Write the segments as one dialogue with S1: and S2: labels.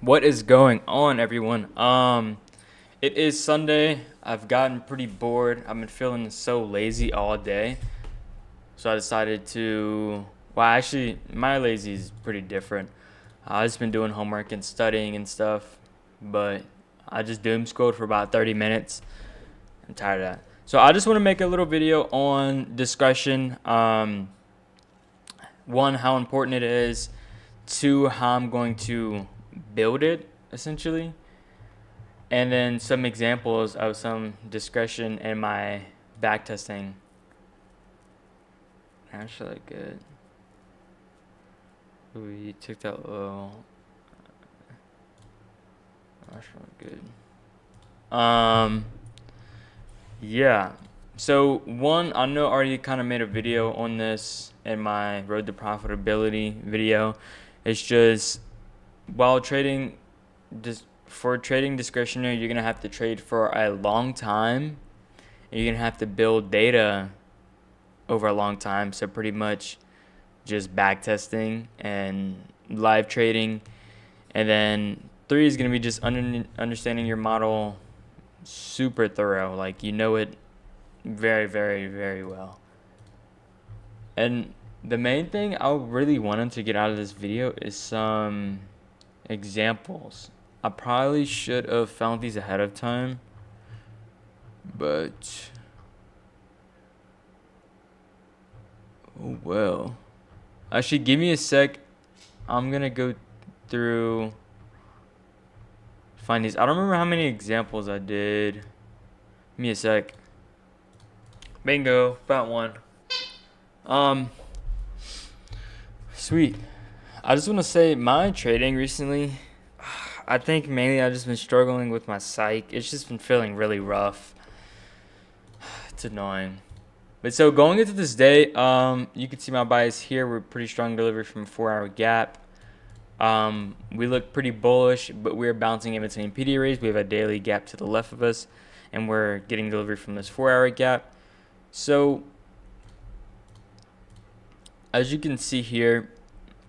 S1: What is going on, everyone? It is Sunday. I've gotten pretty bored. I've been feeling so lazy all day. So I decided to, well, actually, my lazy is pretty different. I've just been doing homework and studying and stuff, but I just doom scrolled for about 30 minutes. I'm tired of that. So I just want to make a little video on discretion. One, how important it is. Two, how I'm going to build it, essentially. And then some examples of some discretion in my backtesting. Actually, good. We took that low. That's really good. Yeah. So one, I know I already kind of made a video on this in my road to profitability video. It's just while trading, for trading discretionary, you're gonna have to trade for a long time. And you're gonna have to build data over a long time. So pretty much just back testing and live trading. And then three is going to be just understanding your model super thorough. Like you know it very, very, very well. And the main thing I really wanted to get out of this video is some examples. I probably should have found these ahead of time. But oh well. Actually, give me a sec. I'm gonna go through find these. I don't remember how many examples I did. Give me a sec. Bingo, found one. Sweet. I just want to say my trading recently. I think mainly I've just been struggling with my psych. It's just been feeling really rough. It's annoying. But so going into this day, you can see my bias here. We're pretty strong delivery from a 4-hour gap. We look pretty bullish, but we're bouncing in between PD arrays. We have a daily gap to the left of us, and we're getting delivery from this 4-hour gap. So as you can see here,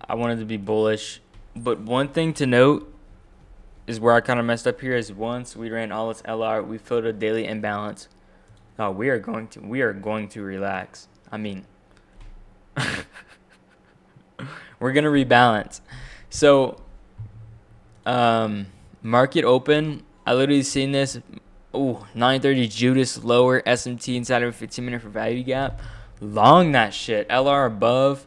S1: I wanted to be bullish, but one thing to note is where I kind of messed up here is once we ran all this LR, we filled a daily imbalance. Oh, we are going to relax. I mean, we're gonna rebalance. So, market open. I literally seen this. Ooh, 930 Judas lower SMT inside of a 15-minute for value gap. Long that shit. LR above.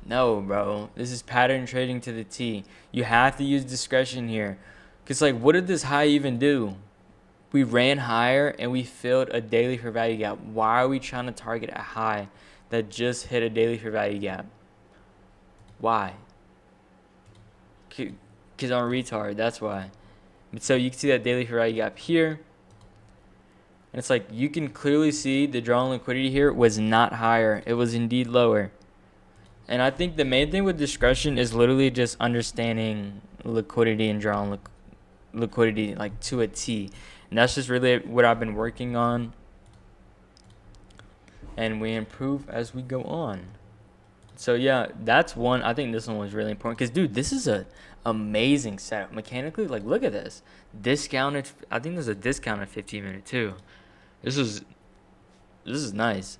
S1: No, bro. This is pattern trading to the T. You have to use discretion here. Because, like, what did this high even do? We ran higher and we filled a daily for value gap. Why are we trying to target a high that just hit a daily for value gap? Why? Because I'm a retard. That's why. But so you can see that daily for value gap here. And it's like you can clearly see the drawn liquidity here was not higher. It was indeed lower. And I think the main thing with discretion is literally just understanding liquidity and drawn liquidity like to a T. And that's just really what I've been working on. And we improve as we go on. So yeah, that's one. I think this one was really important because, dude, this is a amazing setup mechanically. Like, look at this discounted. I think there's a discounted 15-minute too. This is nice.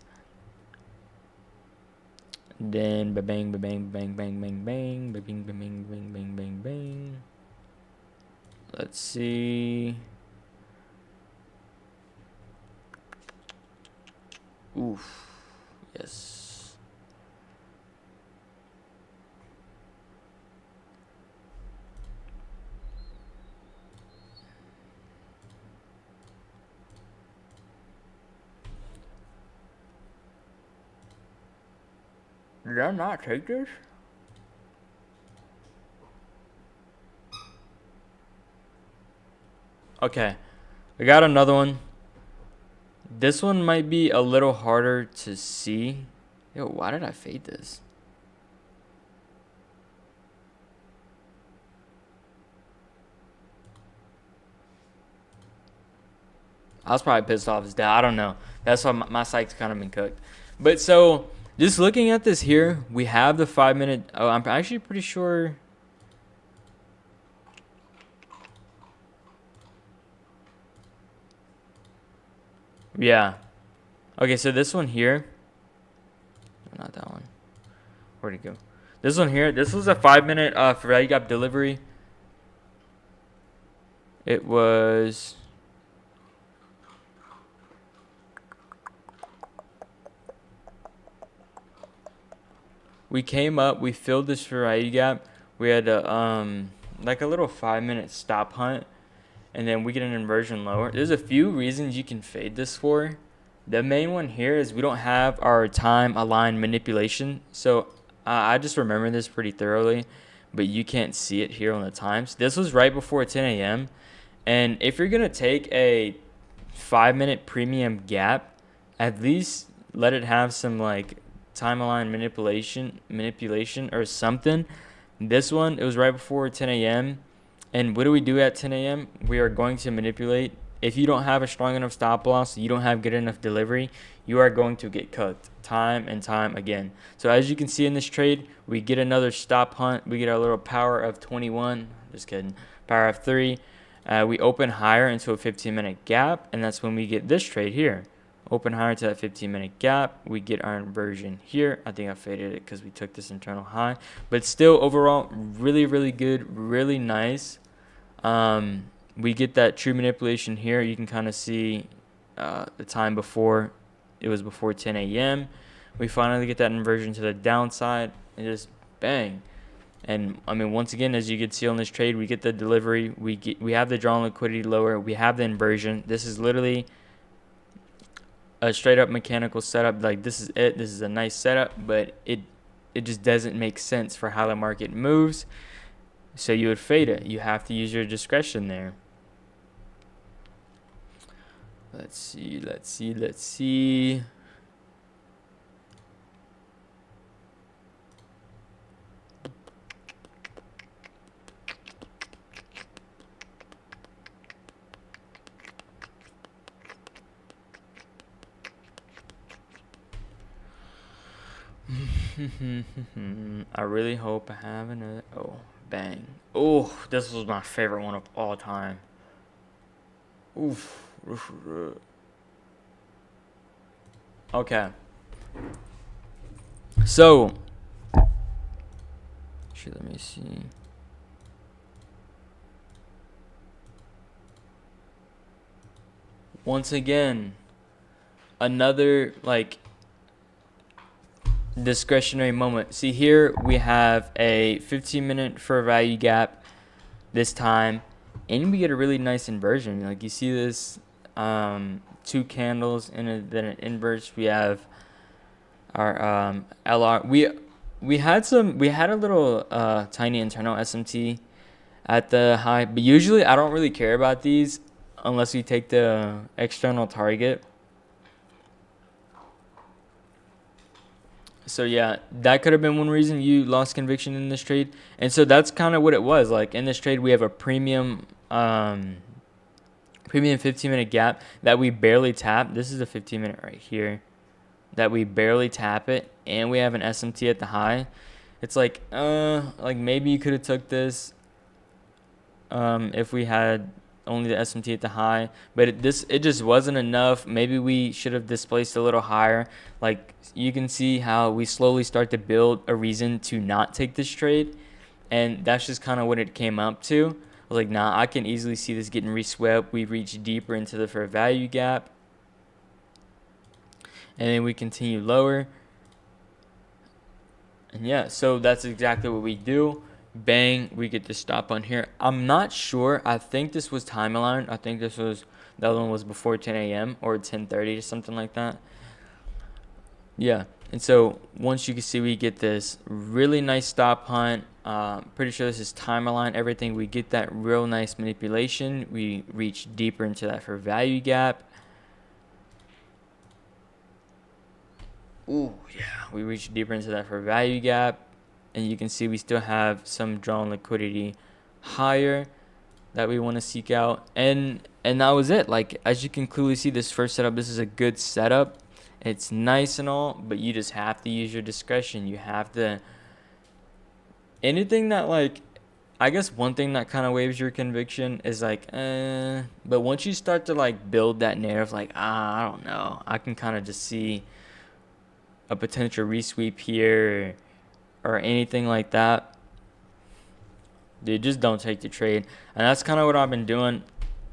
S1: Then ba bang ba bang bang bang bang bang ba bing ba bang bang bang bang bang. Let's see. Oof. Yes. Did I not take this? Okay. I got another one. This one might be a little harder to see. Yo, why did I fade this? I was probably pissed off as dad. I don't know. That's why my psych's kind of been cooked. But so, just looking at this here, we have the 5-minute. Oh, I'm actually pretty sure. Yeah. Okay, so this one here, not that one. Where'd it go? This one here, this was a 5-minute for value gap delivery. It was, we came up, we filled this value gap. We had a like a little 5-minute stop hunt, and then we get an inversion lower. There's a few reasons you can fade this for. The main one here is we don't have our time aligned manipulation. So I just remember this pretty thoroughly, but you can't see it here on the times. This was right before 10 a.m. And if you're going to take a 5-minute premium gap, at least let it have some like time aligned manipulation or something. This one, it was right before 10 a.m. And what do we do at 10 a.m.? We are going to manipulate. If you don't have a strong enough stop loss, you don't have good enough delivery, you are going to get cooked time and time again. So as you can see in this trade, we get another stop hunt. We get our little power of 21. Just kidding. Power of 3. We open higher into a 15-minute gap, and that's when we get this trade here. Open higher to that 15-minute gap. We get our inversion here. I think I faded it because we took this internal high. But still, overall, really, really good, really nice. We get that true manipulation here. You can kind of see the time before. It was before 10 a.m. We finally get that inversion to the downside and just bang. And I mean, once again, as you can see on this trade, we get the delivery. We have the drawn liquidity lower. We have the inversion. This is literally a straight up mechanical setup. Like, this is it. This is a nice setup, but it just doesn't make sense for how the market moves. So you would fade it. You have to use your discretion there. Let's see. I really hope I have another. Oh, bang. Oh, this was my favorite one of all time. Oof. Okay. So, let me see. Once again, another like discretionary moment. See, here we have a 15-minute for value gap this time, and we get a really nice inversion. Like, you see this 2 candles and then an inverse. We have our LR. We had a little tiny internal SMT at the high, but usually I don't really care about these unless we take the external target. So yeah, that could have been one reason you lost conviction in this trade. And so that's kind of what it was. Like, in this trade, we have a premium 15-minute gap that we barely tap. This is a 15-minute right here that we barely tap it, and we have an SMT at the high. It's like maybe you could have took this if we had only the SMT at the high, but it just wasn't enough. Maybe we should have displaced a little higher. Like, you can see how we slowly start to build a reason to not take this trade, and that's just kind of what it came up to. I was like, nah, I can easily see this getting reswept. We reach deeper into the fair value gap, and then we continue lower. And yeah, so that's exactly what we do. Bang, we get the stop on here. I'm not sure. I think this was time aligned. I think the other one was before 10 a.m. or 10:30 or something like that. Yeah, and so once you can see, we get this really nice stop hunt. Pretty sure this is time aligned. Everything, we get that real nice manipulation. We reach deeper into that for value gap. Ooh, yeah, we reach deeper into that for value gap. And you can see we still have some drawn liquidity higher that we want to seek out. And that was it. Like, as you can clearly see, this first setup, this is a good setup. It's nice and all, but you just have to use your discretion. You have to, anything that like I guess one thing that kind of waves your conviction is like, but once you start to like build that narrative, like, I don't know, I can kind of just see a potential resweep here or anything like that. Dude, just don't take the trade. And that's kind of what I've been doing.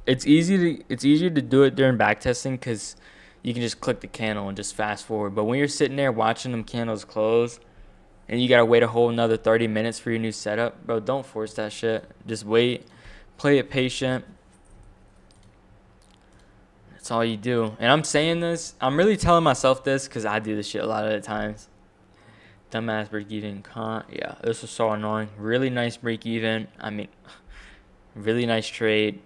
S1: It's easier to do it during backtesting because you can just click the candle and just fast forward. But when you're sitting there watching them candles close and you gotta wait a whole another 30 minutes for your new setup, bro, don't force that shit. Just wait, play it patient. That's all you do. And I'm saying this, I'm really telling myself this because I do this shit a lot of the times. Dumbass break even. Yeah, this was so annoying. Really nice break even. I mean, really nice trade.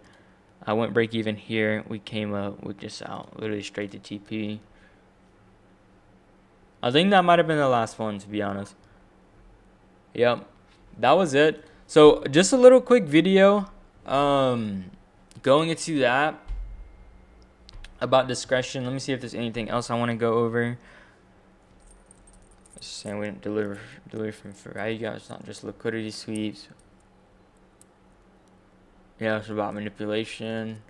S1: I went break even here. We came up, we just out, literally straight to TP. I think that might have been the last one, to be honest. Yep, that was it. So just a little quick video, going into that about discretion. Let me see if there's anything else I want to go over. Saying we didn't deliver from value gaps, not just liquidity sweeps. Yeah, it's about manipulation.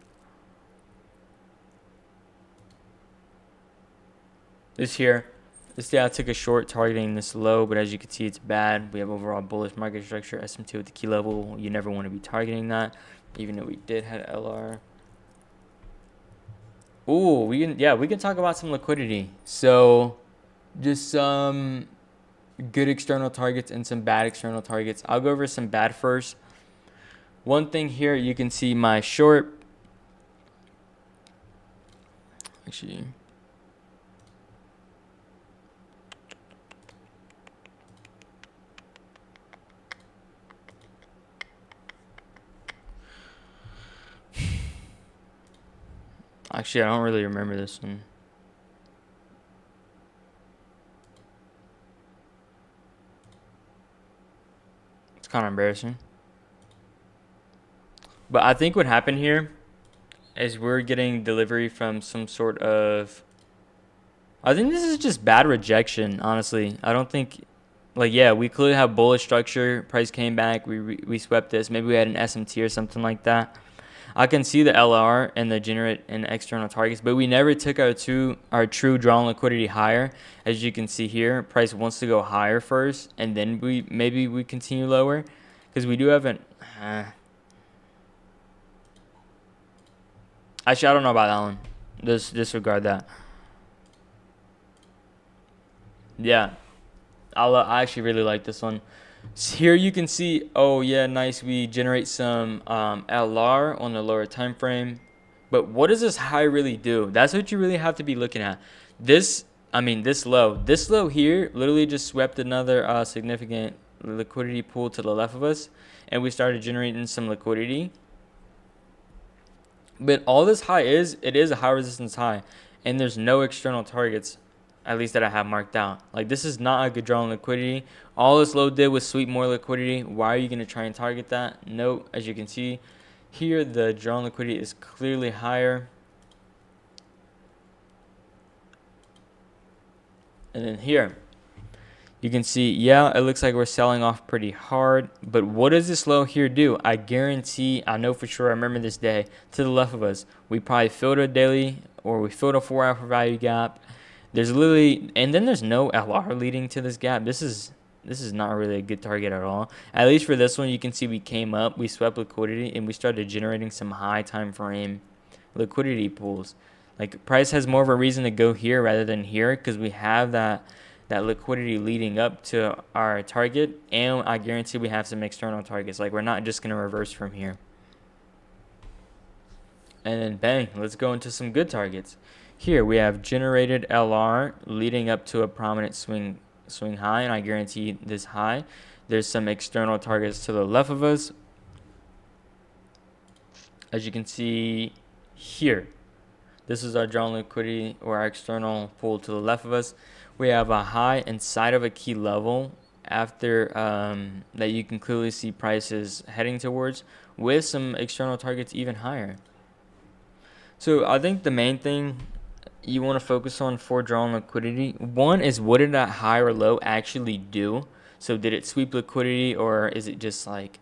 S1: This day I took a short targeting this low, but as you can see, it's bad. We have overall bullish market structure. SM2 at the key level. You never want to be targeting that, even though we did have LR. Ooh, we can talk about some liquidity. So, just some good external targets and some bad external targets. I'll go over some bad first. One thing here, you can see my short. Actually, I don't really remember this one. It's kind of embarrassing. But I think what happened here is we're getting delivery from some sort of... I think this is just bad rejection, honestly. I don't think... Like, yeah, we clearly have bullish structure. Price came back. We swept this. Maybe we had an SMT or something like that. I can see the LR and the generate and external targets, but we never took our true drawn liquidity higher. As you can see here, price wants to go higher first, and then maybe we continue lower, because we do have an... Actually, I don't know about that one. Just disregard that. Yeah, I actually really like this one. So here you can see, oh yeah, nice. We generate some LR on the lower time frame. But what does this high really do? That's what you really have to be looking at. This low here literally just swept another significant liquidity pool to the left of us, and we started generating some liquidity. But all this high it is a high resistance high, and there's no external targets, at least that I have marked out. Like, this is not a good draw on liquidity. All this low did was sweep more liquidity. Why are you going to try and target that? No, as you can see here, the draw on liquidity is clearly higher. And then here, you can see, yeah, it looks like we're selling off pretty hard. But what does this low here do? I guarantee, I know for sure, I remember this day, to the left of us, we probably filled a daily, or we filled a 4 hour value gap. There's literally, and then there's no LR leading to this gap. This is not really a good target at all. At least for this one, you can see we came up, we swept liquidity, and we started generating some high time frame liquidity pools. Like, price has more of a reason to go here rather than here, because we have that liquidity leading up to our target, and I guarantee we have some external targets. Like, we're not just going to reverse from here. And then bang, let's go into some good targets. Here we have generated LR leading up to a prominent swing high, and I guarantee this high. There's some external targets to the left of us. As you can see here, this is our drawn liquidity, or our external pool to the left of us. We have a high inside of a key level after that you can clearly see prices heading towards, with some external targets even higher. So I think the main thing you want to focus on for drawn liquidity, one is, what did that high or low actually do? So did it sweep liquidity, or is it just like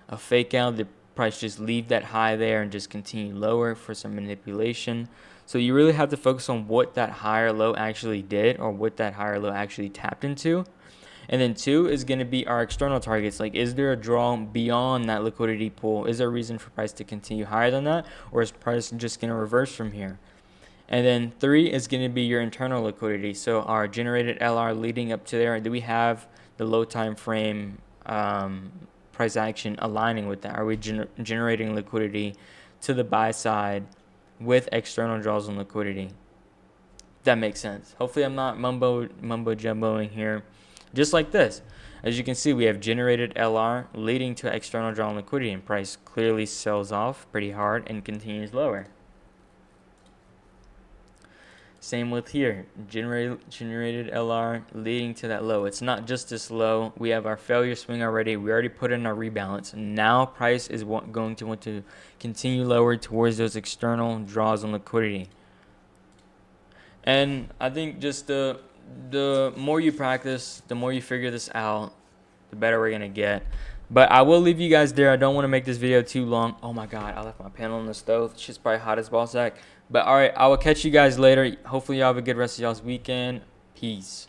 S1: a fake out, the price just leave that high there and just continue lower for some manipulation. So you really have to focus on what that higher low actually did, or what that higher low actually tapped into. And then 2 is going to be our external targets. Like, is there a draw beyond that liquidity pool? Is there a reason for price to continue higher than that? Or is price just going to reverse from here? And then 3 is going to be your internal liquidity. So our generated LR leading up to there, do we have the low time frame price action aligning with that? Are we generating liquidity to the buy side with external draws on liquidity? That makes sense. Hopefully I'm not mumbo jumboing here. Just like this, as you can see, we have generated LR leading to external draw on liquidity, and price clearly sells off pretty hard and continues lower. Same with here, generated LR leading to that low. It's not just this low. We have our failure swing already. We already put in our rebalance. Now price is going to want to continue lower towards those external draws on liquidity. And I think just the more you practice, the more you figure this out, the better we're going to get. But I will leave you guys there. I don't want to make this video too long. Oh my God, I left my pen on the stove. It's just probably hot as ball sack. But all right, I will catch you guys later. Hopefully y'all have a good rest of y'all's weekend. Peace.